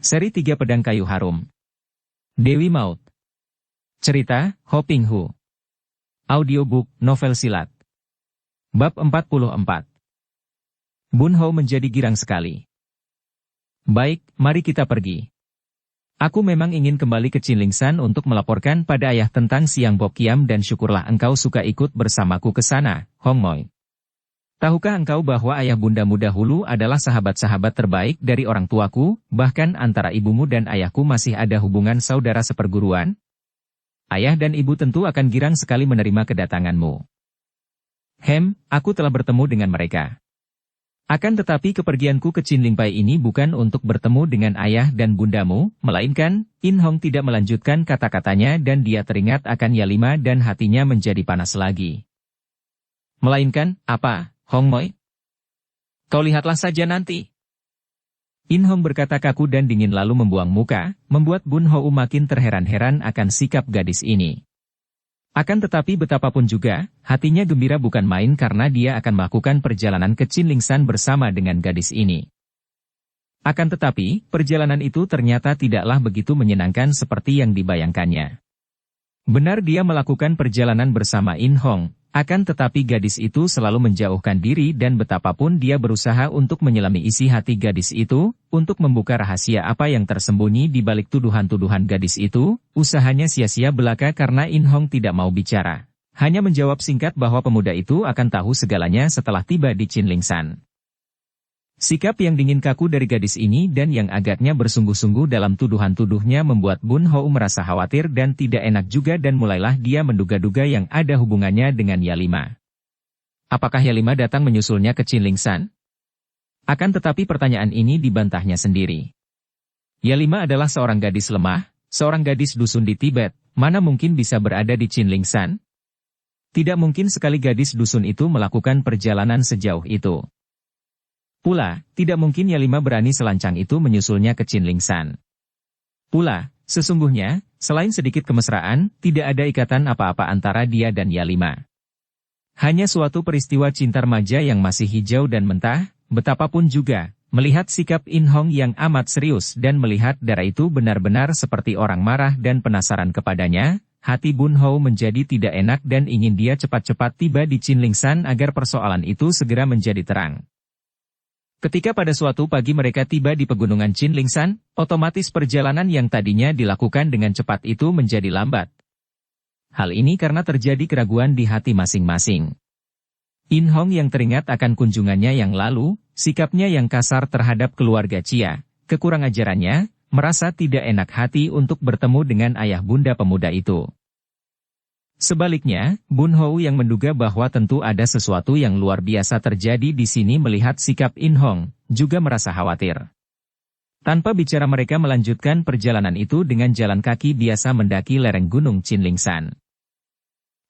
Seri 3 Pedang Kayu Harum. Dewi Maut. Cerita, Ho Ping Hu. Audiobook, novel silat. Bab 44. Bun Hou menjadi girang sekali. Baik, mari kita pergi. Aku memang ingin kembali ke Qinlingshan untuk melaporkan pada ayah tentang Siang Bok Kiam dan syukurlah engkau suka ikut bersamaku ke sana, Hong Moi. Tahukah engkau bahwa ayah bundamu dahulu adalah sahabat-sahabat terbaik dari orang tuaku, bahkan antara ibumu dan ayahku masih ada hubungan saudara seperguruan? Ayah dan ibu tentu akan girang sekali menerima kedatanganmu. Aku telah bertemu dengan mereka. Akan tetapi kepergianku ke Qinlingpai ini bukan untuk bertemu dengan ayah dan bundamu, melainkan, In Hong tidak melanjutkan kata-katanya dan dia teringat akan Yalima dan hatinya menjadi panas lagi. Melainkan, apa? Hong Moi? Kau lihatlah saja nanti. In Hong berkata kaku dan dingin lalu membuang muka, membuat Bun Hou makin terheran-heran akan sikap gadis ini. Akan tetapi betapapun juga, hatinya gembira bukan main karena dia akan melakukan perjalanan ke Qinlingshan bersama dengan gadis ini. Akan tetapi, perjalanan itu ternyata tidaklah begitu menyenangkan seperti yang dibayangkannya. Benar dia melakukan perjalanan bersama In Hong, akan tetapi gadis itu selalu menjauhkan diri dan betapapun dia berusaha untuk menyelami isi hati gadis itu, untuk membuka rahasia apa yang tersembunyi di balik tuduhan-tuduhan gadis itu, usahanya sia-sia belaka karena In Hong tidak mau bicara. Hanya menjawab singkat bahwa pemuda itu akan tahu segalanya setelah tiba di Qinlingshan. Sikap yang dingin kaku dari gadis ini dan yang agaknya bersungguh-sungguh dalam tuduhan-tuduhnya membuat Bun Hou merasa khawatir dan tidak enak juga dan mulailah dia menduga-duga yang ada hubungannya dengan Yalima. Apakah Yalima datang menyusulnya ke Qinlingshan? Akan tetapi pertanyaan ini dibantahnya sendiri. Yalima adalah seorang gadis lemah, seorang gadis dusun di Tibet, mana mungkin bisa berada di Qinlingshan? Tidak mungkin sekali gadis dusun itu melakukan perjalanan sejauh itu. Pula, tidak mungkin Yalima berani selancang itu menyusulnya ke Qinlingshan. Pula, sesungguhnya, selain sedikit kemesraan, tidak ada ikatan apa-apa antara dia dan Yalima. Hanya suatu peristiwa cinta remaja yang masih hijau dan mentah, betapapun juga, melihat sikap In Hong yang amat serius dan melihat darah itu benar-benar seperti orang marah dan penasaran kepadanya, hati Bun Hou menjadi tidak enak dan ingin dia cepat-cepat tiba di Qinlingshan agar persoalan itu segera menjadi terang. Ketika pada suatu pagi mereka tiba di pegunungan Qinlingshan, otomatis perjalanan yang tadinya dilakukan dengan cepat itu menjadi lambat. Hal ini karena terjadi keraguan di hati masing-masing. In Hong yang teringat akan kunjungannya yang lalu, sikapnya yang kasar terhadap keluarga Chia, kekurang ajarannya, merasa tidak enak hati untuk bertemu dengan ayah bunda pemuda itu. Sebaliknya, Bun Hou yang menduga bahwa tentu ada sesuatu yang luar biasa terjadi di sini melihat sikap In Hong, juga merasa khawatir. Tanpa bicara mereka melanjutkan perjalanan itu dengan jalan kaki biasa mendaki lereng gunung Qinlingshan.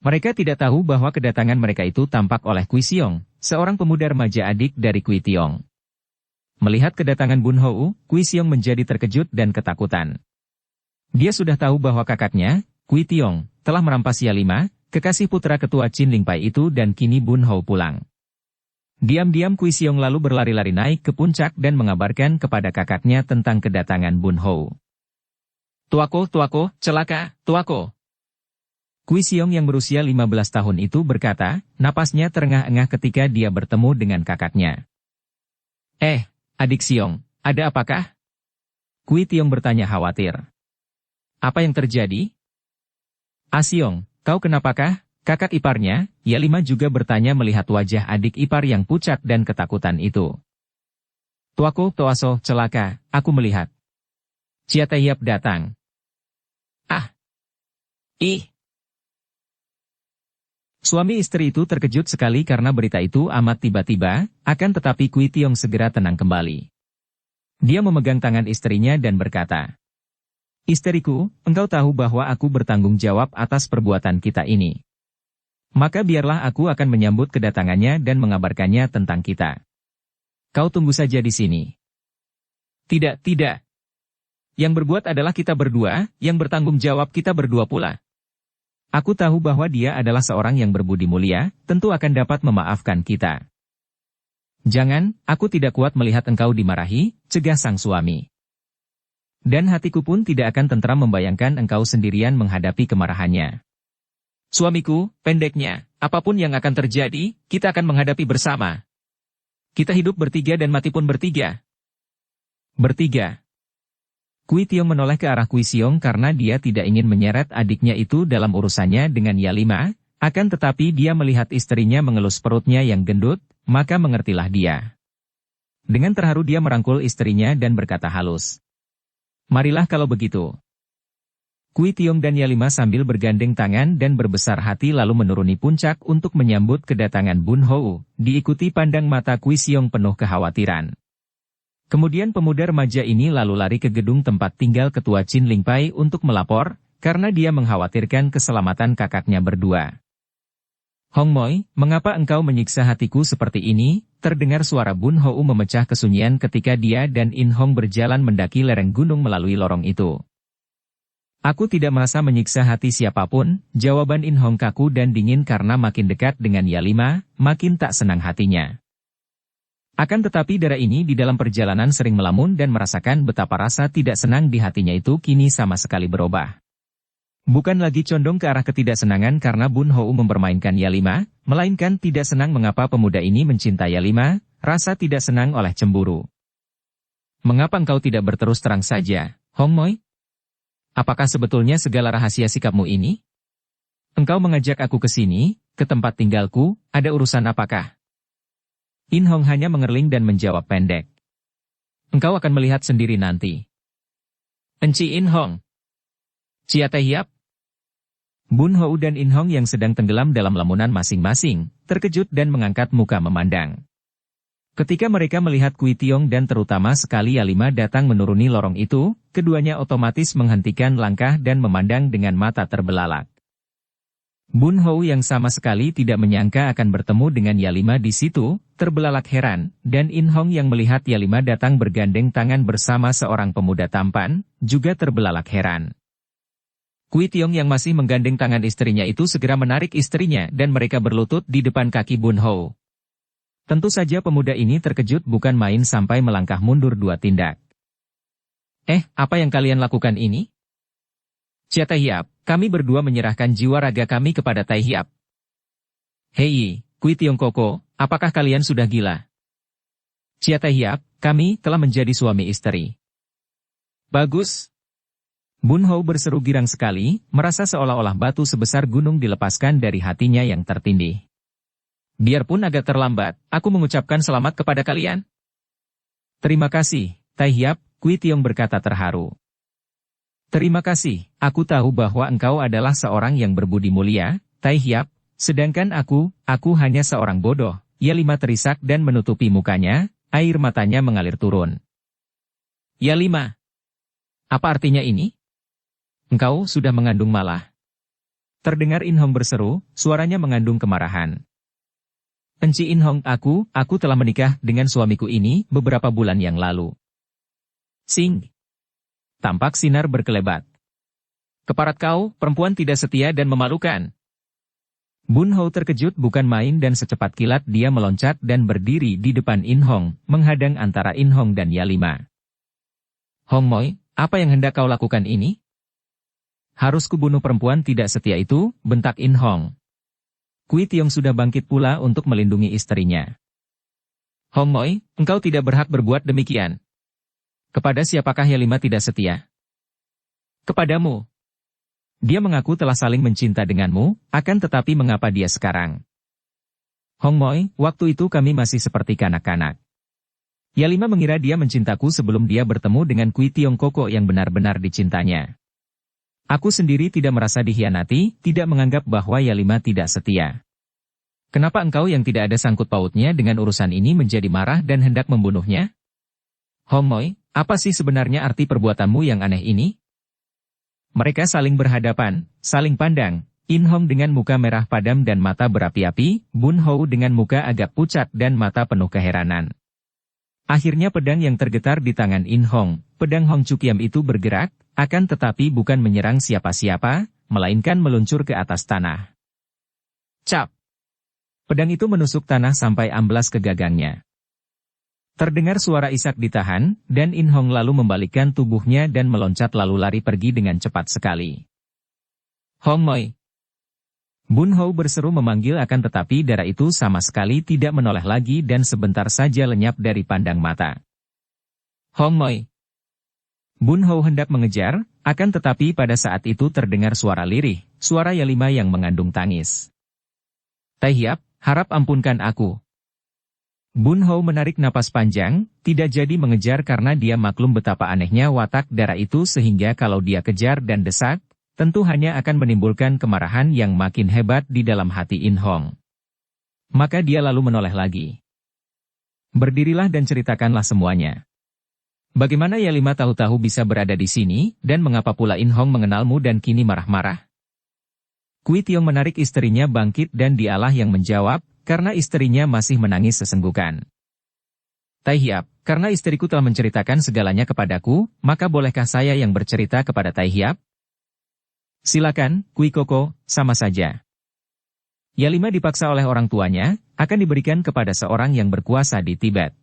Mereka tidak tahu bahwa kedatangan mereka itu tampak oleh Kui Xiong, seorang pemuda remaja adik dari Kui Tiong. Melihat kedatangan Bun Hou, Kui Xiong menjadi terkejut dan ketakutan. Dia sudah tahu bahwa kakaknya, Kui Tiong, telah merampas Yalima, kekasih putra ketua Qinlingpai itu dan kini Bun Hou pulang. Diam-diam Kui Xiong lalu berlari-lari naik ke puncak dan mengabarkan kepada kakaknya tentang kedatangan Bun Hou. Tuako, celaka, tuako. Kui Xiong yang berusia 15 tahun itu berkata, napasnya terengah-engah ketika dia bertemu dengan kakaknya. Adik Xiong, ada apakah? Kui Tiong bertanya khawatir. Apa yang terjadi? Xiong, kau kenapakah? Kakak iparnya, Yalima juga bertanya melihat wajah adik ipar yang pucat dan ketakutan itu. Tuako, Toaso, celaka, aku melihat. Chia Taiyap datang. Suami istri itu terkejut sekali karena berita itu amat tiba-tiba, akan tetapi Kui Tiong segera tenang kembali. Dia memegang tangan istrinya dan berkata, Istriku, engkau tahu bahwa aku bertanggung jawab atas perbuatan kita ini. Maka biarlah aku akan menyambut kedatangannya dan mengabarkannya tentang kita. Kau tunggu saja di sini. Tidak. Yang berbuat adalah kita berdua, yang bertanggung jawab kita berdua pula. Aku tahu bahwa dia adalah seorang yang berbudi mulia, tentu akan dapat memaafkan kita. Jangan, aku tidak kuat melihat engkau dimarahi, cegah sang suami. Dan hatiku pun tidak akan tentram membayangkan engkau sendirian menghadapi kemarahannya. Suamiku, pendeknya, apapun yang akan terjadi, kita akan menghadapi bersama. Kita hidup bertiga dan mati pun bertiga. Bertiga. Kui Tiong menoleh ke arah Kui Siong karena dia tidak ingin menyeret adiknya itu dalam urusannya dengan Yalima, akan tetapi dia melihat istrinya mengelus perutnya yang gendut, maka mengertilah dia. Dengan terharu dia merangkul istrinya dan berkata halus. Marilah kalau begitu. Kui Tiong dan Yalima sambil bergandeng tangan dan berbesar hati lalu menuruni puncak untuk menyambut kedatangan Bun Hou, diikuti pandang mata Kui Siong penuh kekhawatiran. Kemudian pemuda remaja ini lalu lari ke gedung tempat tinggal ketua Chin Ling Pai untuk melapor, karena dia mengkhawatirkan keselamatan kakaknya berdua. Hong Moi, mengapa engkau menyiksa hatiku seperti ini? Terdengar suara Bun Hou memecah kesunyian ketika dia dan In Hong berjalan mendaki lereng gunung melalui lorong itu. Aku tidak merasa menyiksa hati siapapun, jawaban In Hong kaku dan dingin karena makin dekat dengan Yalima, makin tak senang hatinya. Akan tetapi darah ini di dalam perjalanan sering melamun dan merasakan betapa rasa tidak senang di hatinya itu kini sama sekali berubah. Bukan lagi condong ke arah ketidaksenangan karena Bun Hou mempermainkan Yalima, melainkan tidak senang mengapa pemuda ini mencintai Yalima, rasa tidak senang oleh cemburu. Mengapa engkau tidak berterus terang saja, Hong Moi? Apakah sebetulnya segala rahasia sikapmu ini? Engkau mengajak aku ke sini, ke tempat tinggalku, ada urusan apakah? In Hong hanya mengerling dan menjawab pendek. Engkau akan melihat sendiri nanti. Enci In Hong. Cia Teh Hiap. Bun Hou dan In Hong yang sedang tenggelam dalam lamunan masing-masing, terkejut dan mengangkat muka memandang. Ketika mereka melihat Kui Tiong dan terutama sekali Yalima datang menuruni lorong itu, keduanya otomatis menghentikan langkah dan memandang dengan mata terbelalak. Bun Hou yang sama sekali tidak menyangka akan bertemu dengan Yalima di situ, terbelalak heran, dan In Hong yang melihat Yalima datang bergandeng tangan bersama seorang pemuda tampan, juga terbelalak heran. Kui Tiong yang masih menggandeng tangan istrinya itu segera menarik istrinya dan mereka berlutut di depan kaki Bun Hou. Tentu saja pemuda ini terkejut bukan main sampai melangkah mundur 2 tindak. Apa yang kalian lakukan ini? Cia Teh Hiap, kami berdua menyerahkan jiwa raga kami kepada Tai Hiap. Hei, Kui Tiong Koko, apakah kalian sudah gila? Cia Teh Hiap, kami telah menjadi suami istri. Bagus. Bun Hou berseru girang sekali, merasa seolah-olah batu sebesar gunung dilepaskan dari hatinya yang tertindih. Biarpun agak terlambat, aku mengucapkan selamat kepada kalian. Terima kasih, Tai Hiap, Kui Tiong berkata terharu. Terima kasih, aku tahu bahwa engkau adalah seorang yang berbudi mulia, Tai Hiap, sedangkan aku hanya seorang bodoh. Yalima terisak dan menutupi mukanya, air matanya mengalir turun. Yalima, apa artinya ini? Engkau sudah mengandung malah. Terdengar In Hong berseru, suaranya mengandung kemarahan. Enci In Hong, aku telah menikah dengan suamiku ini beberapa bulan yang lalu. Sing. Tampak sinar berkelebat. Keparat kau, perempuan tidak setia dan memalukan. Bun Hou terkejut bukan main dan secepat kilat dia meloncat dan berdiri di depan In Hong, menghadang antara In Hong dan Yalima. Hong Moi, apa yang hendak kau lakukan ini? Harus kubunuh perempuan tidak setia itu, bentak In Hong. Kui Tiong sudah bangkit pula untuk melindungi istrinya. Hong Moi, engkau tidak berhak berbuat demikian. Kepada siapakah Yalima tidak setia? Kepadamu. Dia mengaku telah saling mencinta denganmu, akan tetapi mengapa dia sekarang? Hong Moi, waktu itu kami masih seperti kanak-kanak. Yalima mengira dia mencintaku sebelum dia bertemu dengan Kui Tiong Koko yang benar-benar dicintanya. Aku sendiri tidak merasa dikhianati, tidak menganggap bahwa Yalima tidak setia. Kenapa engkau yang tidak ada sangkut pautnya dengan urusan ini menjadi marah dan hendak membunuhnya? Hong Moi, apa sih sebenarnya arti perbuatanmu yang aneh ini? Mereka saling berhadapan, saling pandang, In Hong dengan muka merah padam dan mata berapi-api, Bun Hou dengan muka agak pucat dan mata penuh keheranan. Akhirnya pedang yang tergetar di tangan In Hong, pedang Hong Chu Kiam itu bergerak, akan tetapi bukan menyerang siapa-siapa, melainkan meluncur ke atas tanah. Cap! Pedang itu menusuk tanah sampai amblas ke gagangnya. Terdengar suara isak ditahan, dan In Hong lalu membalikkan tubuhnya dan meloncat lalu lari pergi dengan cepat sekali. Hong Moi. Bun Hou berseru memanggil akan tetapi darah itu sama sekali tidak menoleh lagi dan sebentar saja lenyap dari pandang mata. Hong Moi. Bun Hou hendak mengejar, akan tetapi pada saat itu terdengar suara lirih, suara Yalima yang mengandung tangis. Tai Hiap, harap ampunkan aku. Bun Hou menarik napas panjang, tidak jadi mengejar karena dia maklum betapa anehnya watak darah itu sehingga kalau dia kejar dan desak, tentu hanya akan menimbulkan kemarahan yang makin hebat di dalam hati In Hong. Maka dia lalu menoleh lagi. Berdirilah dan ceritakanlah semuanya. Bagaimana Yalima tahu-tahu bisa berada di sini, dan mengapa pula In Hong mengenalmu dan kini marah-marah? Kui Tiong menarik istrinya bangkit dan dialah yang menjawab, karena istrinya masih menangis sesenggukan. Tai Hiap, karena istriku telah menceritakan segalanya kepadaku, maka bolehkah saya yang bercerita kepada Tai Hiap? Silakan, Kui Koko, sama saja. Yalima dipaksa oleh orang tuanya, akan diberikan kepada seorang yang berkuasa di Tibet.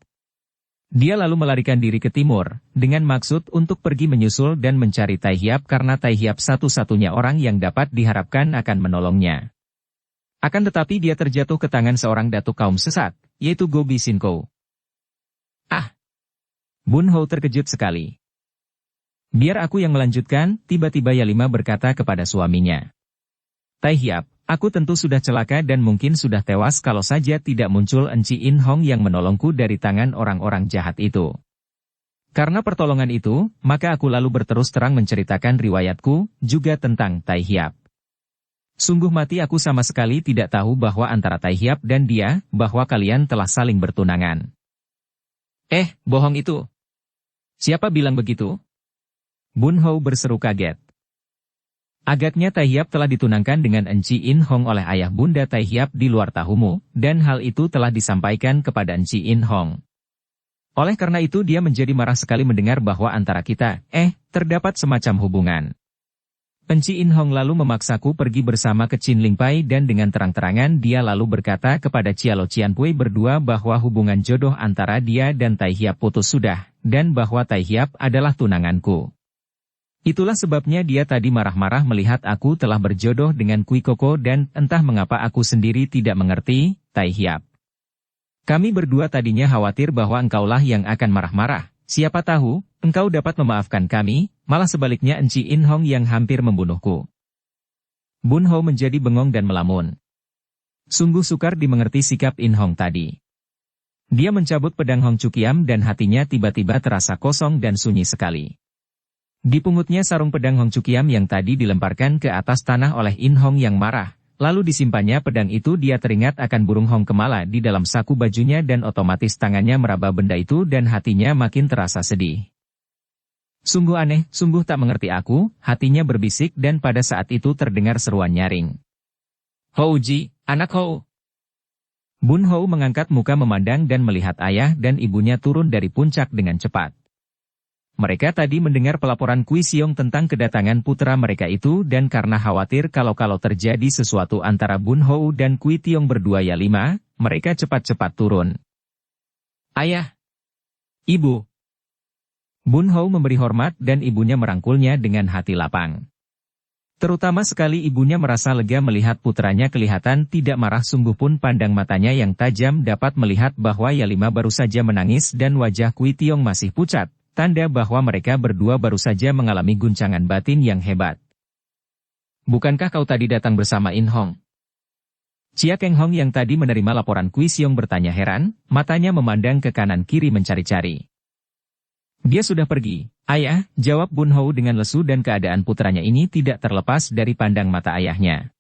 Dia lalu melarikan diri ke timur, dengan maksud untuk pergi menyusul dan mencari Tai Hiap karena Tai Hiap satu-satunya orang yang dapat diharapkan akan menolongnya. Akan tetapi dia terjatuh ke tangan seorang datuk kaum sesat, yaitu Gobi Sinko. Ah! Bun Hou terkejut sekali. Biar aku yang melanjutkan, tiba-tiba Yalima berkata kepada suaminya. Tai Hiap, aku tentu sudah celaka dan mungkin sudah tewas kalau saja tidak muncul Enci In Hong yang menolongku dari tangan orang-orang jahat itu. Karena pertolongan itu, maka aku lalu berterus terang menceritakan riwayatku, juga tentang Tai Hiap. Sungguh mati aku sama sekali tidak tahu bahwa antara Tai Hiap dan dia, bahwa kalian telah saling bertunangan. Bohong itu. Siapa bilang begitu? Bun Hou berseru kaget. Agaknya Tai Hiap telah ditunangkan dengan Enci In Hong oleh ayah bunda Tai Hiap di luar tahumu, dan hal itu telah disampaikan kepada Enci In Hong. Oleh karena itu dia menjadi marah sekali mendengar bahwa antara kita, terdapat semacam hubungan. Enci In Hong lalu memaksaku pergi bersama ke Chin Ling Pai dan dengan terang-terangan dia lalu berkata kepada Cialo Cian Pui berdua bahwa hubungan jodoh antara dia dan Tai Hiap putus sudah, dan bahwa Tai Hiap adalah tunanganku. Itulah sebabnya dia tadi marah-marah melihat aku telah berjodoh dengan Kui Koko dan entah mengapa aku sendiri tidak mengerti, Tai Hiap. Kami berdua tadinya khawatir bahwa engkaulah yang akan marah-marah, siapa tahu, engkau dapat memaafkan kami, malah sebaliknya Enci In Hong yang hampir membunuhku. Bun Hou menjadi bengong dan melamun. Sungguh sukar dimengerti sikap In Hong tadi. Dia mencabut pedang Hong Cukiam dan hatinya tiba-tiba terasa kosong dan sunyi sekali. Dipungutnya sarung pedang Hong Cukiam yang tadi dilemparkan ke atas tanah oleh In Hong yang marah, lalu disimpannya pedang itu dia teringat akan burung Hong Kemala di dalam saku bajunya dan otomatis tangannya meraba benda itu dan hatinya makin terasa sedih. Sungguh aneh, sungguh tak mengerti aku, hatinya berbisik dan pada saat itu terdengar seruan nyaring. Houji, anak Hou. Bun Hou mengangkat muka memandang dan melihat ayah dan ibunya turun dari puncak dengan cepat. Mereka tadi mendengar pelaporan Kui Siong tentang kedatangan putra mereka itu dan karena khawatir kalau terjadi sesuatu antara Bun Hou dan Kui Tiong berdua Yalima, mereka cepat-cepat turun. Ayah! Ibu! Bun Hou memberi hormat dan ibunya merangkulnya dengan hati lapang. Terutama sekali ibunya merasa lega melihat putranya kelihatan tidak marah sungguh pun pandang matanya yang tajam dapat melihat bahwa Yalima baru saja menangis dan wajah Kui Tiong masih pucat. Tanda bahwa mereka berdua baru saja mengalami guncangan batin yang hebat. Bukankah kau tadi datang bersama In Hong? Chia Keng Hong yang tadi menerima laporan Kui Siong bertanya heran, matanya memandang ke kanan kiri mencari-cari. Dia sudah pergi, ayah, jawab Bun Hou dengan lesu dan keadaan putranya ini tidak terlepas dari pandang mata ayahnya.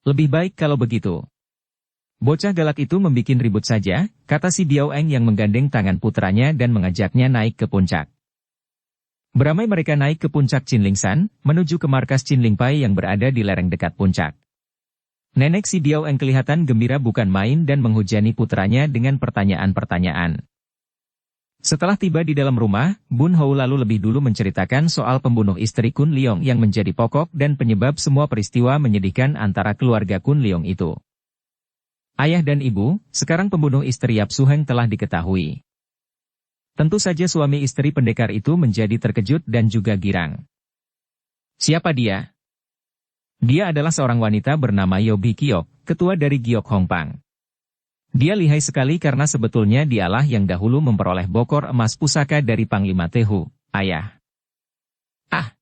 Lebih baik kalau begitu. Bocah galak itu membikin ribut saja, kata si Biao Eng yang menggandeng tangan putranya dan mengajaknya naik ke puncak. Beramai mereka naik ke puncak Chinlingsan, menuju ke markas Chinling Pai yang berada di lereng dekat puncak. Nenek si Biao Eng kelihatan gembira bukan main dan menghujani putranya dengan pertanyaan-pertanyaan. Setelah tiba di dalam rumah, Bun Hou lalu lebih dulu menceritakan soal pembunuh istri Kun Leong yang menjadi pokok dan penyebab semua peristiwa menyedihkan antara keluarga Kun Leong itu. Ayah dan ibu, sekarang pembunuh istri Yap Su Heng telah diketahui. Tentu saja suami istri pendekar itu menjadi terkejut dan juga girang. Siapa dia? Dia adalah seorang wanita bernama Yobi Kiok, ketua dari Giok Hongpang. Dia lihai sekali karena sebetulnya dialah yang dahulu memperoleh bokor emas pusaka dari Panglima Tehu, ayah. Ah!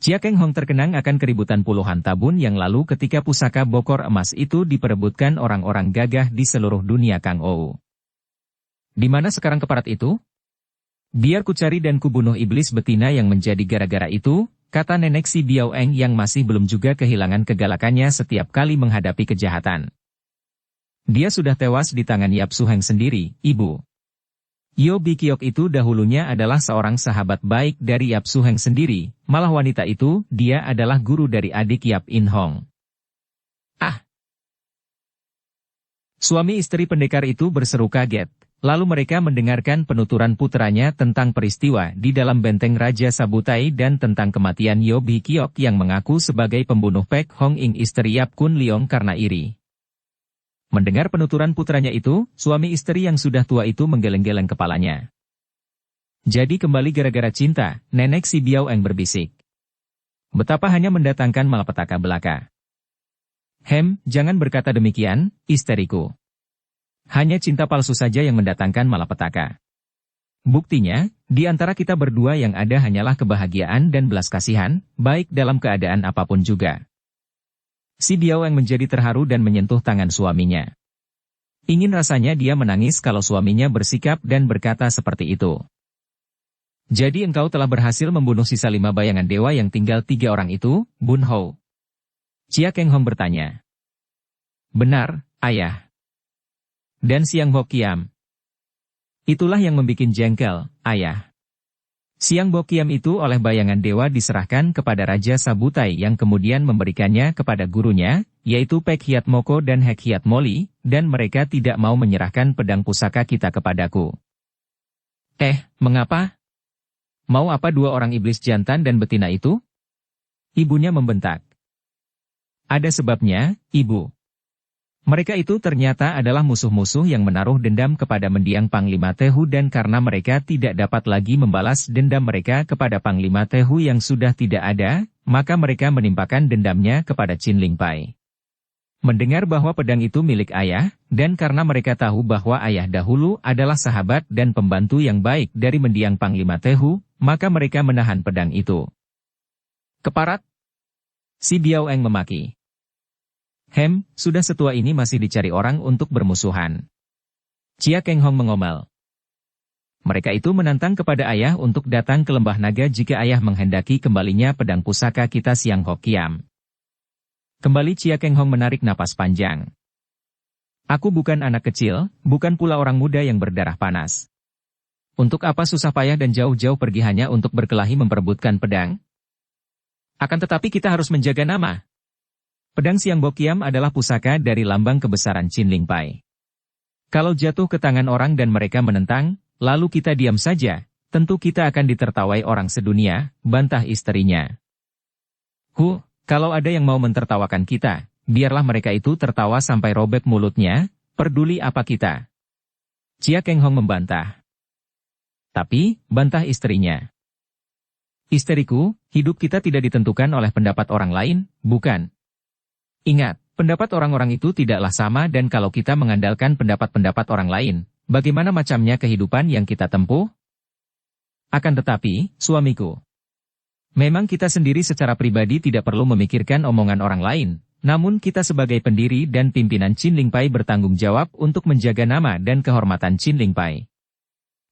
Chia Keng Hong terkenang akan keributan puluhan tahun yang lalu ketika pusaka bokor emas itu diperebutkan orang-orang gagah di seluruh dunia Kang Ou. Di mana sekarang keparat itu? Biar ku cari dan ku bunuh iblis betina yang menjadi gara-gara itu, kata nenek si Biao Eng yang masih belum juga kehilangan kegalakannya setiap kali menghadapi kejahatan. Dia sudah tewas di tangan Yap Su Heng sendiri, ibu. Yobi Kiok itu dahulunya adalah seorang sahabat baik dari Yap Su Heng sendiri, malah wanita itu, dia adalah guru dari adik Yap In Hong. Ah! Suami istri pendekar itu berseru kaget, lalu mereka mendengarkan penuturan putranya tentang peristiwa di dalam benteng Raja Sabutai dan tentang kematian Yobi Kiok yang mengaku sebagai pembunuh Pek Hong Ing istri Yap Kun Leong karena iri. Mendengar penuturan putranya itu, suami istri yang sudah tua itu menggeleng-geleng kepalanya. Jadi kembali gara-gara cinta, nenek si Biao Eng berbisik. Betapa hanya mendatangkan malapetaka belaka. Jangan berkata demikian, isteriku. Hanya cinta palsu saja yang mendatangkan malapetaka. Buktinya, di antara kita berdua yang ada hanyalah kebahagiaan dan belas kasihan, baik dalam keadaan apapun juga. Si Biao Eng menjadi terharu dan menyentuh tangan suaminya. Ingin rasanya dia menangis kalau suaminya bersikap dan berkata seperti itu. Jadi engkau telah berhasil membunuh sisa 5 bayangan dewa yang tinggal 3 orang itu, Bun Hou? Chia Keng Hong bertanya. Benar, ayah. Dan Siang Bo Kiam. Itulah yang membuat jengkel, ayah. Siang Bo Kiam itu oleh bayangan dewa diserahkan kepada Raja Sabutai yang kemudian memberikannya kepada gurunya, yaitu Pek Hiat Moko dan Hek Hiat Moli, dan mereka tidak mau menyerahkan pedang pusaka kita kepadaku. Mengapa? Mau apa 2 orang iblis jantan dan betina itu? Ibunya membentak. Ada sebabnya, ibu. Mereka itu ternyata adalah musuh-musuh yang menaruh dendam kepada mendiang Panglima Tehu dan karena mereka tidak dapat lagi membalas dendam mereka kepada Panglima Tehu yang sudah tidak ada, maka mereka menimpakan dendamnya kepada Chin Ling Pai. Mendengar bahwa pedang itu milik ayah, dan karena mereka tahu bahwa ayah dahulu adalah sahabat dan pembantu yang baik dari mendiang Panglima Tehu, maka mereka menahan pedang itu. Keparat? Si Biao Eng memaki. Sudah setua ini masih dicari orang untuk bermusuhan. Chia Keng Hong mengomel. Mereka itu menantang kepada ayah untuk datang ke Lembah Naga jika ayah menghendaki kembalinya pedang pusaka kita Siang Ho Kiam. Kembali Chia Keng Hong menarik napas panjang. Aku bukan anak kecil, bukan pula orang muda yang berdarah panas. Untuk apa susah payah dan jauh-jauh pergi hanya untuk berkelahi memperebutkan pedang? Akan tetapi kita harus menjaga nama. Pedang Siang Bo Kiam adalah pusaka dari lambang kebesaran Chin Ling Pai. Kalau jatuh ke tangan orang dan mereka menentang, lalu kita diam saja, tentu kita akan ditertawai orang sedunia, bantah istrinya. Kalau ada yang mau mentertawakan kita, biarlah mereka itu tertawa sampai robek mulutnya, peduli apa kita. Chia Keng Hong membantah. Tapi, bantah istrinya. Istriku, hidup kita tidak ditentukan oleh pendapat orang lain, bukan? Ingat, pendapat orang-orang itu tidaklah sama dan kalau kita mengandalkan pendapat-pendapat orang lain, bagaimana macamnya kehidupan yang kita tempuh? Akan tetapi, suamiku, memang kita sendiri secara pribadi tidak perlu memikirkan omongan orang lain, namun kita sebagai pendiri dan pimpinan Chin Ling Pai bertanggung jawab untuk menjaga nama dan kehormatan Chin Ling Pai.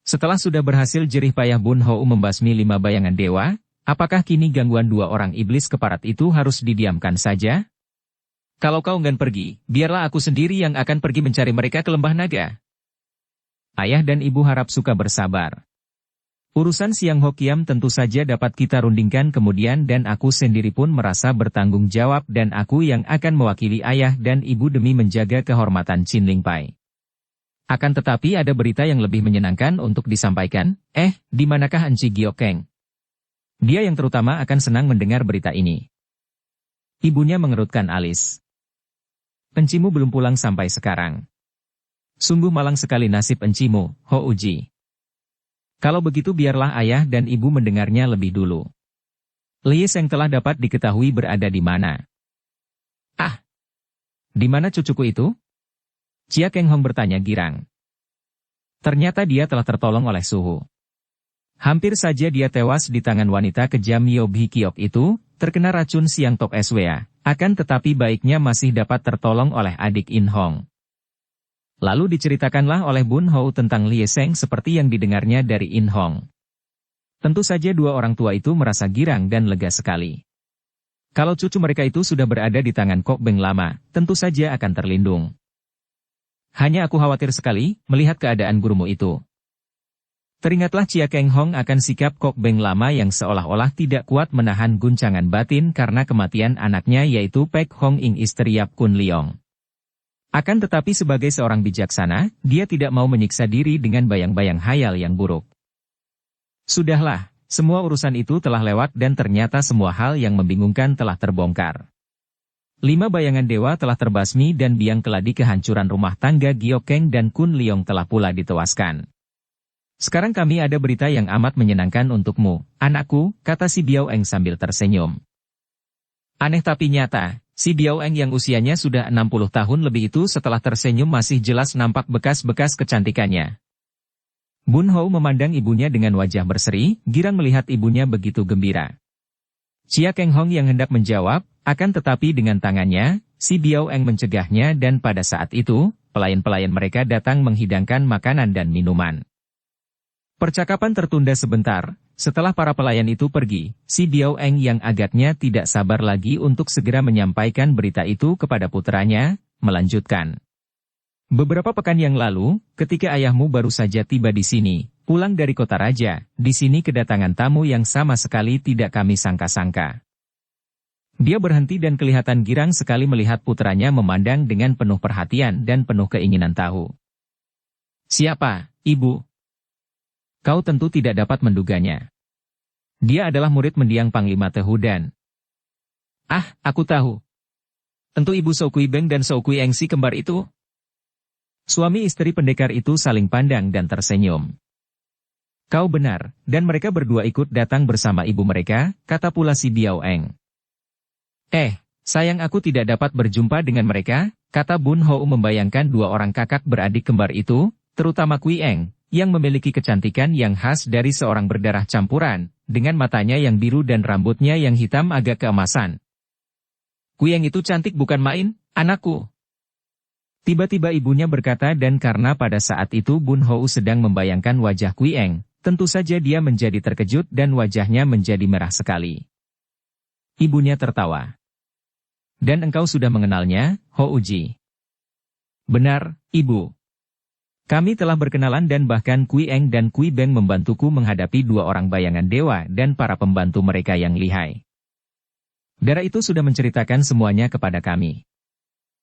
Setelah sudah berhasil jerih payah Bun Hou membasmi 5 bayangan dewa, apakah kini gangguan 2 orang iblis keparat itu harus didiamkan saja? Kalau kau enggan pergi, biarlah aku sendiri yang akan pergi mencari mereka ke Lembah Naga. Ayah dan ibu harap suka bersabar. Urusan Siang Ho Kiam tentu saja dapat kita rundingkan kemudian dan aku sendiri pun merasa bertanggung jawab dan aku yang akan mewakili ayah dan ibu demi menjaga kehormatan Chin Ling Pai. Akan tetapi ada berita yang lebih menyenangkan untuk disampaikan, di manakah Enci Giok Keng? Dia yang terutama akan senang mendengar berita ini. Ibunya mengerutkan alis. Encimu belum pulang sampai sekarang. Sungguh malang sekali nasib encimu, Ho Uji. Kalau begitu biarlah ayah dan ibu mendengarnya lebih dulu. Lie Seng telah dapat diketahui berada di mana. Ah, di mana cucuku itu? Chia Keng Hong bertanya girang. Ternyata dia telah tertolong oleh Suhu. Hampir saja dia tewas di tangan wanita kejam Yo Bhi Kiok itu, terkena racun Siang Tok Swa, akan tetapi baiknya masih dapat tertolong oleh adik In Hong. Lalu diceritakanlah oleh Bun Hou tentang Lie Seng seperti yang didengarnya dari In Hong. Tentu saja dua orang tua itu merasa girang dan lega sekali. Kalau cucu mereka itu sudah berada di tangan Kok Beng Lama, tentu saja akan terlindung. Hanya aku khawatir sekali melihat keadaan gurumu itu. Teringatlah Chia Keng Hong akan sikap Kok Beng Lama yang seolah-olah tidak kuat menahan guncangan batin karena kematian anaknya yaitu Pek Hong Ing istri Yap Kun Leong. Akan tetapi sebagai seorang bijaksana, dia tidak mau menyiksa diri dengan bayang-bayang hayal yang buruk. Sudahlah, semua urusan itu telah lewat dan ternyata semua hal yang membingungkan telah terbongkar. 5 bayangan dewa telah terbasmi dan biang keladi kehancuran rumah tangga Giokeng dan Kun Leong telah pula ditewaskan. Sekarang kami ada berita yang amat menyenangkan untukmu, anakku, kata si Biao Eng sambil tersenyum. Aneh tapi nyata. Si Biao Eng yang usianya sudah 60 tahun lebih itu setelah tersenyum masih jelas nampak bekas-bekas kecantikannya. Bun Hou memandang ibunya dengan wajah berseri, girang melihat ibunya begitu gembira. Chia Keng Hong yang hendak menjawab, akan tetapi dengan tangannya, si Biao Eng mencegahnya dan pada saat itu, pelayan-pelayan mereka datang menghidangkan makanan dan minuman. Percakapan tertunda sebentar. Setelah para pelayan itu pergi, si Biao Eng yang agaknya tidak sabar lagi untuk segera menyampaikan berita itu kepada putranya, melanjutkan. Beberapa pekan yang lalu, ketika ayahmu baru saja tiba di sini, pulang dari kota raja, di sini kedatangan tamu yang sama sekali tidak kami sangka-sangka. Dia berhenti dan kelihatan girang sekali melihat putranya memandang dengan penuh perhatian dan penuh keinginan tahu. Siapa, Ibu? Kau tentu tidak dapat menduganya. Dia adalah murid mendiang Panglima Tehudan. Ah, aku tahu. Tentu Ibu Shou Kui Beng dan Shou Kui Eng si kembar itu. Suami istri pendekar itu saling pandang dan tersenyum. Kau benar, dan mereka berdua ikut datang bersama ibu mereka, kata pula si Biao Eng. Sayang aku tidak dapat berjumpa dengan mereka, kata Bun Hou membayangkan dua orang kakak beradik kembar itu, terutama Kui Eng, yang memiliki kecantikan yang khas dari seorang berdarah campuran, dengan matanya yang biru dan rambutnya yang hitam agak keemasan. Kui Eng itu cantik bukan main, anakku. Tiba-tiba ibunya berkata dan karena pada saat itu Bun Hou sedang membayangkan wajah Kui Eng, tentu saja dia menjadi terkejut dan wajahnya menjadi merah sekali. Ibunya tertawa. Dan engkau sudah mengenalnya, Ho Uji? Benar, Ibu. Kami telah berkenalan dan bahkan Kui Eng dan Kui Beng membantuku menghadapi dua orang bayangan dewa dan para pembantu mereka yang lihai. Dara itu sudah menceritakan semuanya kepada kami.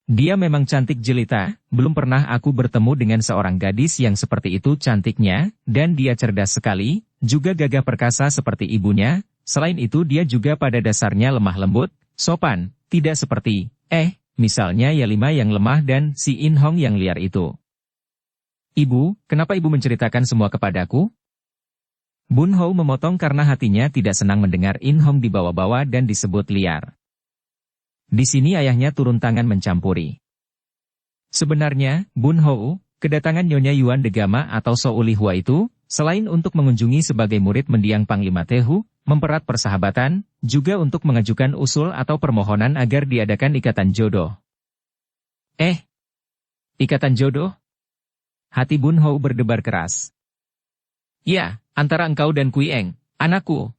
Dia memang cantik jelita, belum pernah aku bertemu dengan seorang gadis yang seperti itu cantiknya, dan dia cerdas sekali, juga gagah perkasa seperti ibunya, selain itu dia juga pada dasarnya lemah lembut, sopan, tidak seperti, misalnya Yalima yang lemah dan si In Hong yang liar itu. Ibu, kenapa ibu menceritakan semua kepadaku? Bun Hou memotong karena hatinya tidak senang mendengar In Hong dibawa-bawa dan disebut liar. Di sini ayahnya turun tangan mencampuri. Sebenarnya, Bun Hou, kedatangan Nyonya Yuan de Gama atau So Uli Hua itu, selain untuk mengunjungi sebagai murid mendiang Panglima Tehu, mempererat persahabatan, juga untuk mengajukan usul atau permohonan agar diadakan ikatan jodoh. Ikatan jodoh? Hati Bun Hou berdebar keras. Ya, antara engkau dan Kui Eng, anakku.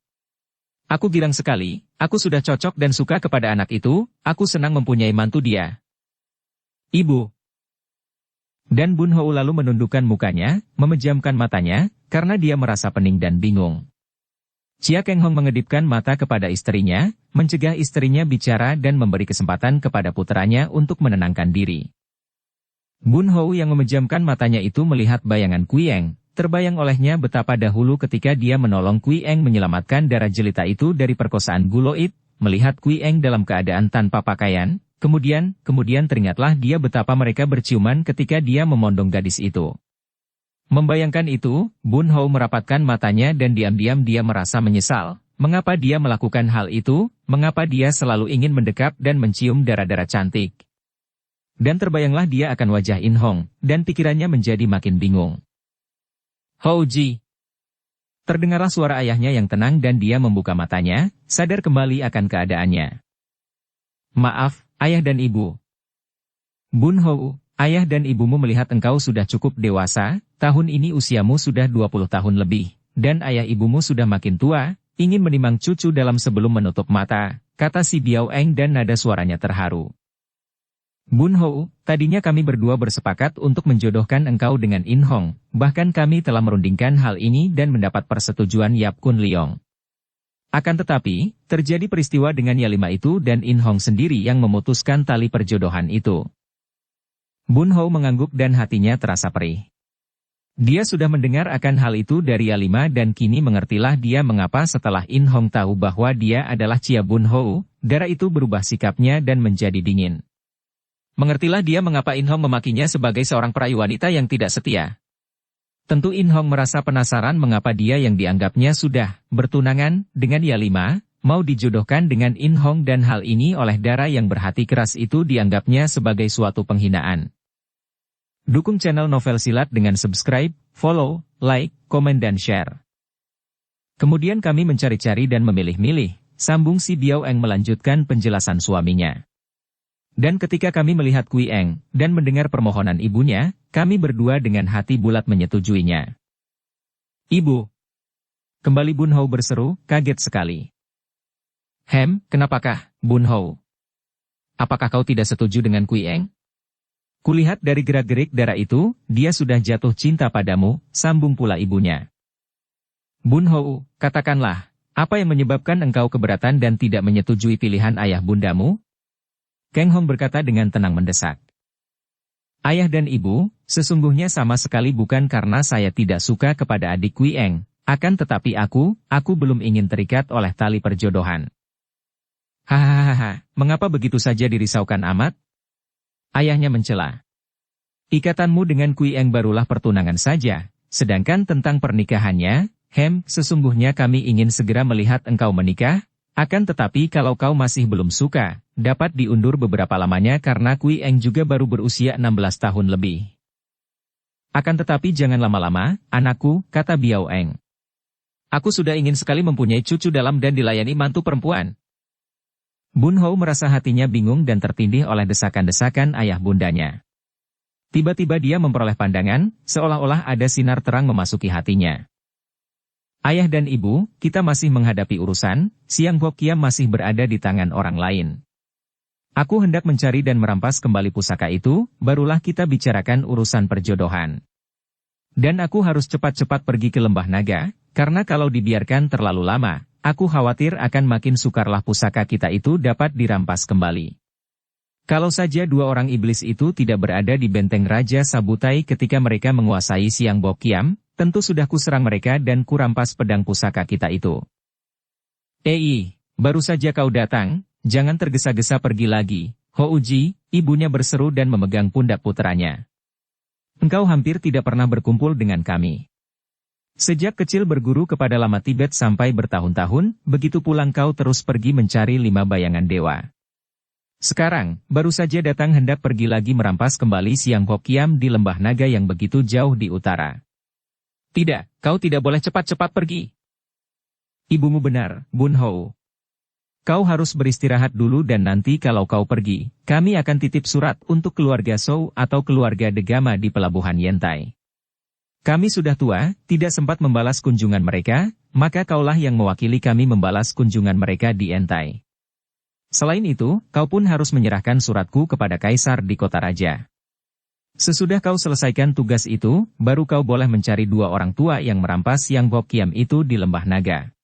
Aku girang sekali, aku sudah cocok dan suka kepada anak itu, aku senang mempunyai mantu dia. Ibu. Dan Bun Hou lalu menundukkan mukanya, memejamkan matanya, karena dia merasa pening dan bingung. Chia Keng Hong mengedipkan mata kepada istrinya, mencegah istrinya bicara dan memberi kesempatan kepada putranya untuk menenangkan diri. Bun Hou yang memejamkan matanya itu melihat bayangan Kui Eng, terbayang olehnya betapa dahulu ketika dia menolong Kui Eng menyelamatkan darah jelita itu dari perkosaan Guloid, melihat Kui Eng dalam keadaan tanpa pakaian, kemudian teringatlah dia betapa mereka berciuman ketika dia memondong gadis itu. Membayangkan itu, Bun Hou merapatkan matanya dan diam-diam dia merasa menyesal. Mengapa dia melakukan hal itu, mengapa dia selalu ingin mendekap dan mencium darah-darah cantik. Dan terbayanglah dia akan wajah In Hong, dan pikirannya menjadi makin bingung. Hou Ji. Terdengarlah suara ayahnya yang tenang dan dia membuka matanya, sadar kembali akan keadaannya. Maaf, ayah dan ibu. Bun Hou, ayah dan ibumu melihat engkau sudah cukup dewasa, tahun ini usiamu sudah 20 tahun lebih, dan ayah ibumu sudah makin tua, ingin menimang cucu dalam sebelum menutup mata, kata si Biao Eng dan nada suaranya terharu. Bun Hou, tadinya kami berdua bersepakat untuk menjodohkan engkau dengan In Hong, bahkan kami telah merundingkan hal ini dan mendapat persetujuan Yap Kun Leong. Akan tetapi, terjadi peristiwa dengan Yalima itu dan In Hong sendiri yang memutuskan tali perjodohan itu. Bun Hou mengangguk dan hatinya terasa perih. Dia sudah mendengar akan hal itu dari Yalima dan kini mengertilah dia mengapa setelah In Hong tahu bahwa dia adalah Chia Bun Hou, darah itu berubah sikapnya dan menjadi dingin. Mengertilah dia mengapa In Hong memakinya sebagai seorang perayu wanita yang tidak setia. Tentu In Hong merasa penasaran mengapa dia yang dianggapnya sudah bertunangan dengan Yalima, mau dijodohkan dengan In Hong dan hal ini oleh darah yang berhati keras itu dianggapnya sebagai suatu penghinaan. Dukung channel Novel Silat dengan subscribe, follow, like, komen dan share. Kemudian kami mencari-cari dan memilih-milih, sambung si Biao Eng melanjutkan penjelasan suaminya. Dan ketika kami melihat Kui Eng, dan mendengar permohonan ibunya, kami berdua dengan hati bulat menyetujuinya. Ibu. Kembali Bun Hou berseru, kaget sekali. Kenapakah, Bun Hou? Apakah kau tidak setuju dengan Kui Eng? Kulihat dari gerak-gerik darah itu, dia sudah jatuh cinta padamu, sambung pula ibunya. Bun Hou, katakanlah, apa yang menyebabkan engkau keberatan dan tidak menyetujui pilihan ayah bundamu? Kang Hong berkata dengan tenang mendesak. Ayah dan ibu, sesungguhnya sama sekali bukan karena saya tidak suka kepada adik Kui Eng, akan tetapi aku belum ingin terikat oleh tali perjodohan. Hahaha, mengapa begitu saja dirisaukan amat? Ayahnya mencela. Ikatanmu dengan Kui Eng barulah pertunangan saja, sedangkan tentang pernikahannya, sesungguhnya kami ingin segera melihat engkau menikah, akan tetapi kalau kau masih belum suka, dapat diundur beberapa lamanya karena Kui Eng juga baru berusia 16 tahun lebih. Akan tetapi jangan lama-lama, anakku, kata Biao Eng. Aku sudah ingin sekali mempunyai cucu dalam dan dilayani mantu perempuan. Bun Hou merasa hatinya bingung dan tertindih oleh desakan-desakan ayah bundanya. Tiba-tiba dia memperoleh pandangan, seolah-olah ada sinar terang memasuki hatinya. Ayah dan ibu, kita masih menghadapi urusan, Siang Bok Kiam masih berada di tangan orang lain. Aku hendak mencari dan merampas kembali pusaka itu, barulah kita bicarakan urusan perjodohan. Dan aku harus cepat-cepat pergi ke Lembah Naga, karena kalau dibiarkan terlalu lama, aku khawatir akan makin sukarlah pusaka kita itu dapat dirampas kembali. Kalau saja dua orang iblis itu tidak berada di benteng Raja Sabutai ketika mereka menguasai Siang Bok Kiam, tentu sudah kuserang mereka dan kurampas pedang pusaka kita itu. Baru saja kau datang, jangan tergesa-gesa pergi lagi, Hou Ji, ibunya berseru dan memegang pundak putranya. Engkau hampir tidak pernah berkumpul dengan kami. Sejak kecil berguru kepada Lama Tibet sampai bertahun-tahun, begitu pulang kau terus pergi mencari 5 bayangan dewa. Sekarang, baru saja datang hendak pergi lagi merampas kembali Siang Bok Kiam di Lembah Naga yang begitu jauh di utara. Tidak, kau tidak boleh cepat-cepat pergi. Ibumu benar, Bun Hou. Kau harus beristirahat dulu dan nanti kalau kau pergi, kami akan titip surat untuk keluarga Shou atau keluarga Degama di pelabuhan Yentai. Kami sudah tua, tidak sempat membalas kunjungan mereka, maka kaulah yang mewakili kami membalas kunjungan mereka di Yentai. Selain itu, kau pun harus menyerahkan suratku kepada Kaisar di kota raja. Sesudah kau selesaikan tugas itu, baru kau boleh mencari 2 orang tua yang merampas Siang Bok Kiam itu di Lembah Naga.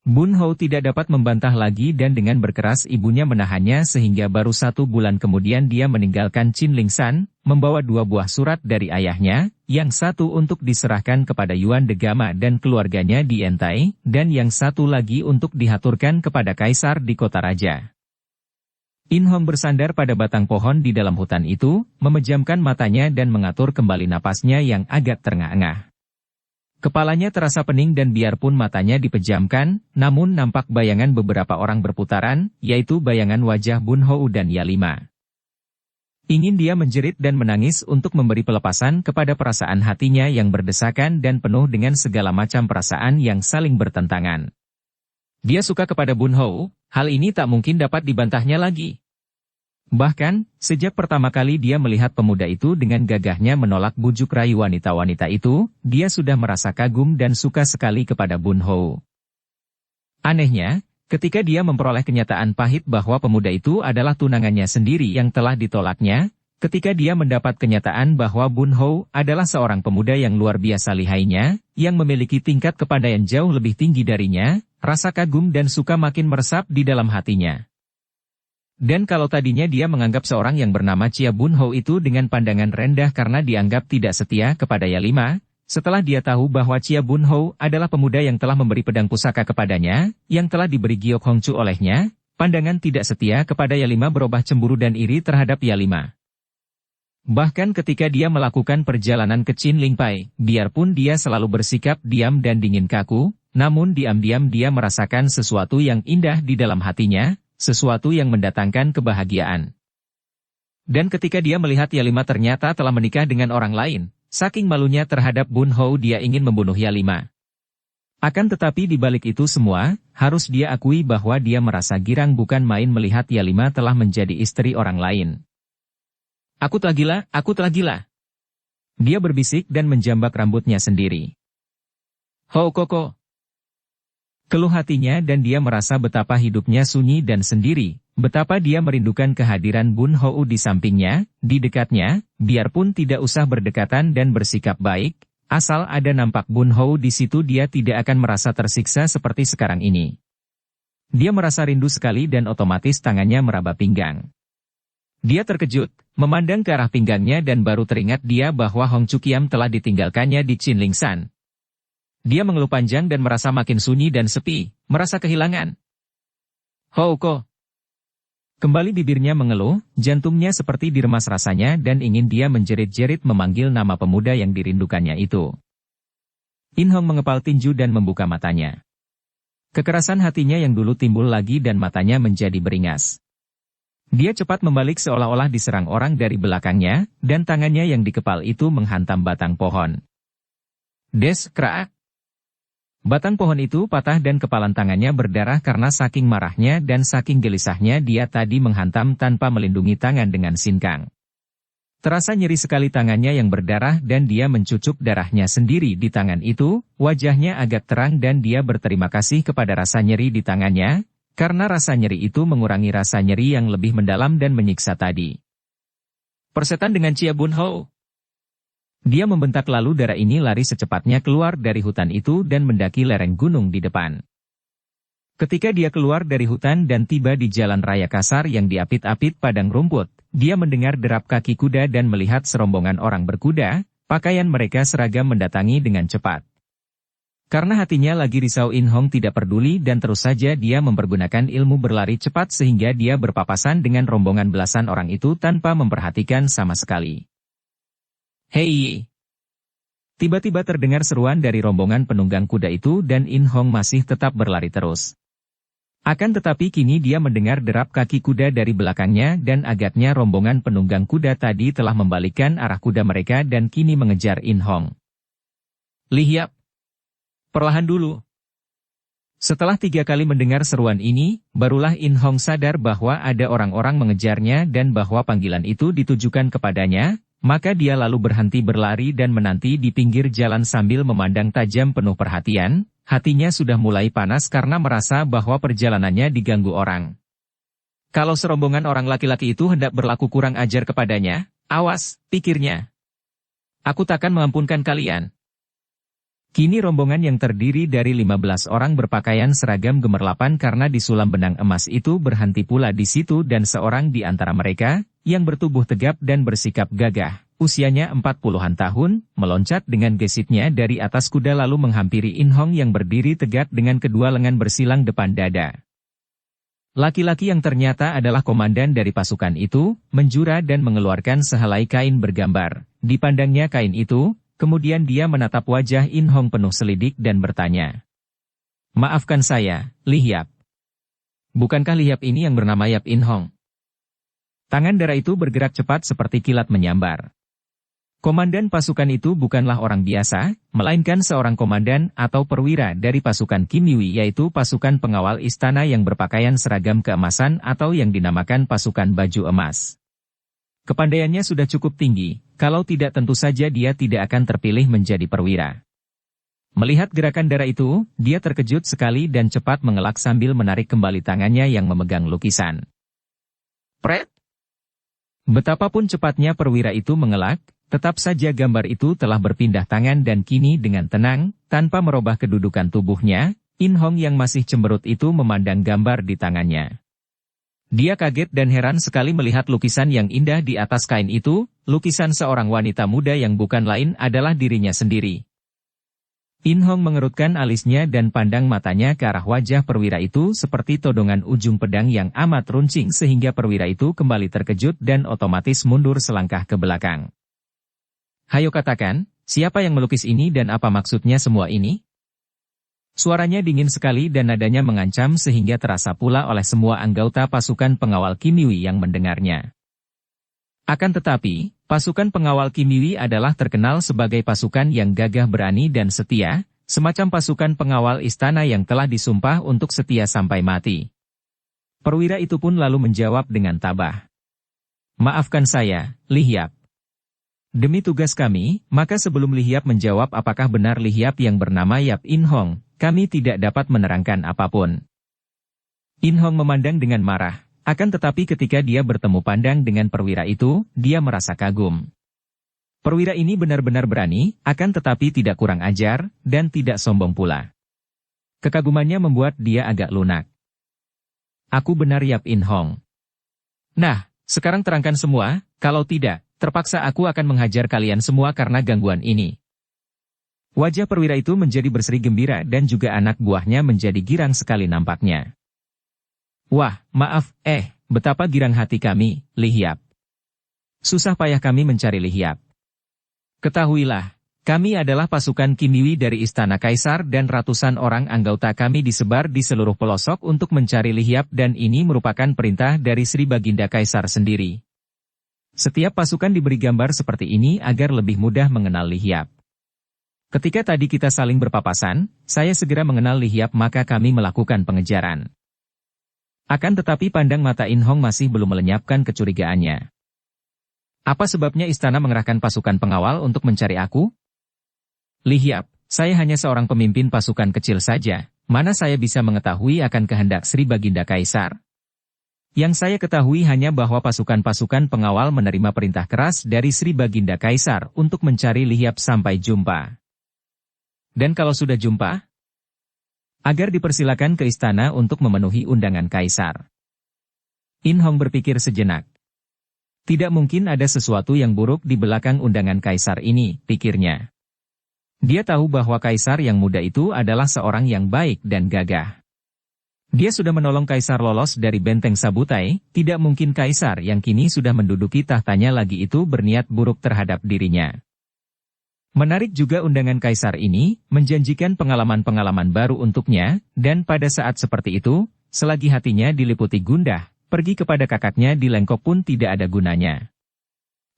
Bun Hou tidak dapat membantah lagi dan dengan berkeras ibunya menahannya sehingga baru 1 bulan kemudian dia meninggalkan Chin Ling San, membawa 2 buah surat dari ayahnya, yang satu untuk diserahkan kepada Yuan Degama dan keluarganya di Yentai, dan yang satu lagi untuk dihaturkan kepada Kaisar di kota raja. In Hong bersandar pada batang pohon di dalam hutan itu, memejamkan matanya dan mengatur kembali napasnya yang agak terengah-engah. Kepalanya terasa pening dan biarpun matanya dipejamkan, namun nampak bayangan beberapa orang berputaran, yaitu bayangan wajah Bun Hou dan Yalima. Ingin dia menjerit dan menangis untuk memberi pelepasan kepada perasaan hatinya yang berdesakan dan penuh dengan segala macam perasaan yang saling bertentangan. Dia suka kepada Bun Hou, hal ini tak mungkin dapat dibantahnya lagi. Bahkan, sejak pertama kali dia melihat pemuda itu dengan gagahnya menolak bujuk rayu wanita-wanita itu, dia sudah merasa kagum dan suka sekali kepada Bun Hou. Anehnya, ketika dia memperoleh kenyataan pahit bahwa pemuda itu adalah tunangannya sendiri yang telah ditolaknya, ketika dia mendapat kenyataan bahwa Bun Hou adalah seorang pemuda yang luar biasa lihainya, yang memiliki tingkat kepandaian jauh lebih tinggi darinya, rasa kagum dan suka makin meresap di dalam hatinya. Dan kalau tadinya dia menganggap seorang yang bernama Chia Bun Hou itu dengan pandangan rendah karena dianggap tidak setia kepada Yalima, setelah dia tahu bahwa Chia Bun Hou adalah pemuda yang telah memberi pedang pusaka kepadanya, yang telah diberi Giok Hongcu olehnya, pandangan tidak setia kepada Yalima berubah cemburu dan iri terhadap Yalima. Bahkan ketika dia melakukan perjalanan ke Chin Ling Pai, biarpun dia selalu bersikap diam dan dingin kaku, namun diam-diam dia merasakan sesuatu yang indah di dalam hatinya, sesuatu yang mendatangkan kebahagiaan. Dan ketika dia melihat Yalima ternyata telah menikah dengan orang lain, saking malunya terhadap Bun Hou dia ingin membunuh Yalima. Akan tetapi di balik itu semua, harus dia akui bahwa dia merasa girang bukan main melihat Yalima telah menjadi istri orang lain. Aku telah gila, aku telah gila. Dia berbisik dan menjambak rambutnya sendiri. Hou Koko. Keluh hatinya dan dia merasa betapa hidupnya sunyi dan sendiri, betapa dia merindukan kehadiran Bun Hou di sampingnya, di dekatnya, biarpun tidak usah berdekatan dan bersikap baik, asal ada nampak Bun Hou di situ dia tidak akan merasa tersiksa seperti sekarang ini. Dia merasa rindu sekali dan otomatis tangannya meraba pinggang. Dia terkejut, memandang ke arah pinggangnya dan baru teringat dia bahwa Hong Chu Kiam telah ditinggalkannya di Chin Ling San. Dia mengeluh panjang dan merasa makin sunyi dan sepi, merasa kehilangan. Hou Ko. Kembali bibirnya mengeluh, jantungnya seperti diremas rasanya dan ingin dia menjerit-jerit memanggil nama pemuda yang dirindukannya itu. In Hong mengepal tinju dan membuka matanya. Kekerasan hatinya yang dulu timbul lagi dan matanya menjadi beringas. Dia cepat membalik seolah-olah diserang orang dari belakangnya, dan tangannya yang dikepal itu menghantam batang pohon. Des, kraak. Batang pohon itu patah dan kepalan tangannya berdarah karena saking marahnya dan saking gelisahnya dia tadi menghantam tanpa melindungi tangan dengan sinkang. Terasa nyeri sekali tangannya yang berdarah dan dia mencucuk darahnya sendiri di tangan itu, wajahnya agak terang dan dia berterima kasih kepada rasa nyeri di tangannya, karena rasa nyeri itu mengurangi rasa nyeri yang lebih mendalam dan menyiksa tadi. Persetan dengan Chia Bun Hou. Dia membentak lalu darah ini lari secepatnya keluar dari hutan itu dan mendaki lereng gunung di depan. Ketika dia keluar dari hutan dan tiba di jalan raya kasar yang diapit-apit padang rumput, dia mendengar derap kaki kuda dan melihat serombongan orang berkuda, pakaian mereka seragam mendatangi dengan cepat. Karena hatinya lagi risau, In Hong tidak peduli dan terus saja dia mempergunakan ilmu berlari cepat sehingga dia berpapasan dengan rombongan belasan orang itu tanpa memperhatikan sama sekali. Hei! Tiba-tiba terdengar seruan dari rombongan penunggang kuda itu dan In Hong masih tetap berlari terus. Akan tetapi kini dia mendengar derap kaki kuda dari belakangnya dan agaknya rombongan penunggang kuda tadi telah membalikkan arah kuda mereka dan kini mengejar In Hong. Lihiap! Perlahan dulu. Setelah 3 kali mendengar seruan ini, barulah In Hong sadar bahwa ada orang-orang mengejarnya dan bahwa panggilan itu ditujukan kepadanya. Maka dia lalu berhenti berlari dan menanti di pinggir jalan sambil memandang tajam penuh perhatian, hatinya sudah mulai panas karena merasa bahwa perjalanannya diganggu orang. Kalau serombongan orang laki-laki itu hendak berlaku kurang ajar kepadanya, awas, pikirnya. Aku takkan mengampunkan kalian. Kini rombongan yang terdiri dari 15 orang berpakaian seragam gemerlapan karena disulam benang emas itu berhenti pula di situ dan seorang di antara mereka, yang bertubuh tegap dan bersikap gagah, usianya 40-an tahun, meloncat dengan gesitnya dari atas kuda lalu menghampiri In Hong yang berdiri tegak dengan kedua lengan bersilang depan dada. Laki-laki yang ternyata adalah komandan dari pasukan itu, menjura dan mengeluarkan sehelai kain bergambar. Dipandangnya kain itu, kemudian dia menatap wajah In Hong penuh selidik dan bertanya. Maafkan saya, Li Hiap. Bukankah Li Hiap ini yang bernama Yap In Hong? Tangan dara itu bergerak cepat seperti kilat menyambar. Komandan pasukan itu bukanlah orang biasa, melainkan seorang komandan atau perwira dari pasukan Kim Yui, yaitu pasukan pengawal istana yang berpakaian seragam keemasan atau yang dinamakan pasukan baju emas. Kepandaiannya sudah cukup tinggi, kalau tidak tentu saja dia tidak akan terpilih menjadi perwira. Melihat gerakan dara itu, dia terkejut sekali dan cepat mengelak sambil menarik kembali tangannya yang memegang lukisan. Pret! Betapapun cepatnya perwira itu mengelak, tetap saja gambar itu telah berpindah tangan dan kini dengan tenang, tanpa merubah kedudukan tubuhnya, In Hong yang masih cemberut itu memandang gambar di tangannya. Dia kaget dan heran sekali melihat lukisan yang indah di atas kain itu, lukisan seorang wanita muda yang bukan lain adalah dirinya sendiri. In Hong mengerutkan alisnya dan pandang matanya ke arah wajah perwira itu seperti todongan ujung pedang yang amat runcing sehingga perwira itu kembali terkejut dan otomatis mundur selangkah ke belakang. Hayo katakan, siapa yang melukis ini dan apa maksudnya semua ini? Suaranya dingin sekali dan nadanya mengancam sehingga terasa pula oleh semua anggota pasukan pengawal Kim Yui yang mendengarnya. Akan tetapi, pasukan pengawal Kim Yui adalah terkenal sebagai pasukan yang gagah berani dan setia, semacam pasukan pengawal istana yang telah disumpah untuk setia sampai mati. Perwira itu pun lalu menjawab dengan tabah. Maafkan saya, Li Hiap. Demi tugas kami, maka sebelum Li Hiap menjawab apakah benar Li Hiap yang bernama Yap In Hong, kami tidak dapat menerangkan apapun. In Hong memandang dengan marah, akan tetapi ketika dia bertemu pandang dengan perwira itu, dia merasa kagum. Perwira ini benar-benar berani, akan tetapi tidak kurang ajar, dan tidak sombong pula. Kekagumannya membuat dia agak lunak. Aku benar Yap In Hong. Nah, sekarang terangkan semua, kalau tidak, terpaksa aku akan menghajar kalian semua karena gangguan ini. Wajah perwira itu menjadi berseri gembira dan juga anak buahnya menjadi girang sekali nampaknya. Wah, maaf, betapa girang hati kami, Li Hiap. Susah payah kami mencari Li Hiap. Ketahuilah, kami adalah pasukan Kim Yui dari Istana Kaisar dan ratusan orang anggota kami disebar di seluruh pelosok untuk mencari Li Hiap dan ini merupakan perintah dari Sri Baginda Kaisar sendiri. Setiap pasukan diberi gambar seperti ini agar lebih mudah mengenal Li Hiap. Ketika tadi kita saling berpapasan, saya segera mengenal Li Hiap maka kami melakukan pengejaran. Akan tetapi pandang mata In Hong masih belum melenyapkan kecurigaannya. Apa sebabnya istana mengerahkan pasukan pengawal untuk mencari aku? Li Hiap, saya hanya seorang pemimpin pasukan kecil saja, mana saya bisa mengetahui akan kehendak Sri Baginda Kaisar? Yang saya ketahui hanya bahwa pasukan-pasukan pengawal menerima perintah keras dari Sri Baginda Kaisar untuk mencari Li Hiap sampai jumpa. Dan kalau sudah jumpa, agar dipersilakan ke istana untuk memenuhi undangan Kaisar. In Hong berpikir sejenak. Tidak mungkin ada sesuatu yang buruk di belakang undangan Kaisar ini, pikirnya. Dia tahu bahwa Kaisar yang muda itu adalah seorang yang baik dan gagah. Dia sudah menolong Kaisar lolos dari benteng Sabutai, tidak mungkin Kaisar yang kini sudah menduduki tahtanya lagi itu berniat buruk terhadap dirinya. Menarik juga undangan Kaisar ini, menjanjikan pengalaman-pengalaman baru untuknya, dan pada saat seperti itu, selagi hatinya diliputi gundah, pergi kepada kakaknya di Lengkok pun tidak ada gunanya.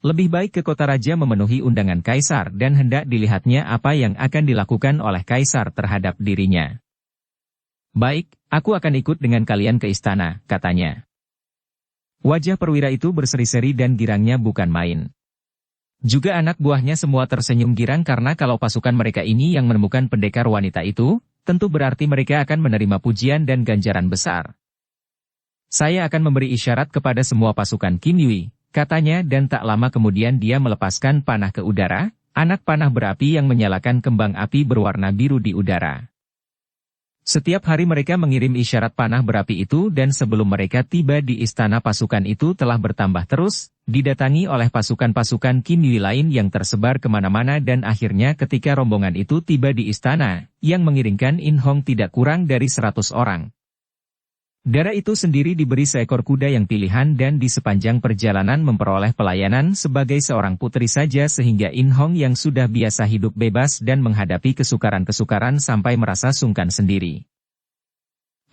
Lebih baik ke kota raja memenuhi undangan Kaisar dan hendak dilihatnya apa yang akan dilakukan oleh Kaisar terhadap dirinya. Baik, aku akan ikut dengan kalian ke istana, katanya. Wajah perwira itu berseri-seri dan girangnya bukan main. Juga anak buahnya semua tersenyum girang karena kalau pasukan mereka ini yang menemukan pendekar wanita itu, tentu berarti mereka akan menerima pujian dan ganjaran besar. Saya akan memberi isyarat kepada semua pasukan Kim Yui, katanya dan tak lama kemudian dia melepaskan panah ke udara, anak panah berapi yang menyalakan kembang api berwarna biru di udara. Setiap hari mereka mengirim isyarat panah berapi itu dan sebelum mereka tiba di istana pasukan itu telah bertambah terus, didatangi oleh pasukan-pasukan Kim Yui lain yang tersebar kemana-mana dan akhirnya ketika rombongan itu tiba di istana, yang mengiringkan In Hong tidak kurang dari 100 orang. Dara itu sendiri diberi seekor kuda yang pilihan dan di sepanjang perjalanan memperoleh pelayanan sebagai seorang putri saja sehingga In Hong yang sudah biasa hidup bebas dan menghadapi kesukaran-kesukaran sampai merasa sungkan sendiri.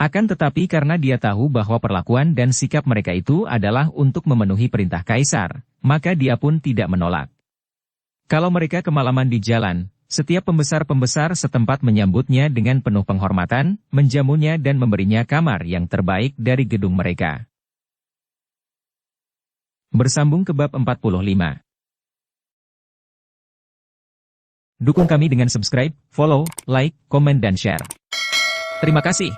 Akan tetapi karena dia tahu bahwa perlakuan dan sikap mereka itu adalah untuk memenuhi perintah kaisar, maka dia pun tidak menolak. Kalau mereka kemalaman di jalan, setiap pembesar-pembesar setempat menyambutnya dengan penuh penghormatan, menjamunya dan memberinya kamar yang terbaik dari gedung mereka. Bersambung ke bab 45. Dukung kami dengan subscribe, follow, like, komen dan share. Terima kasih.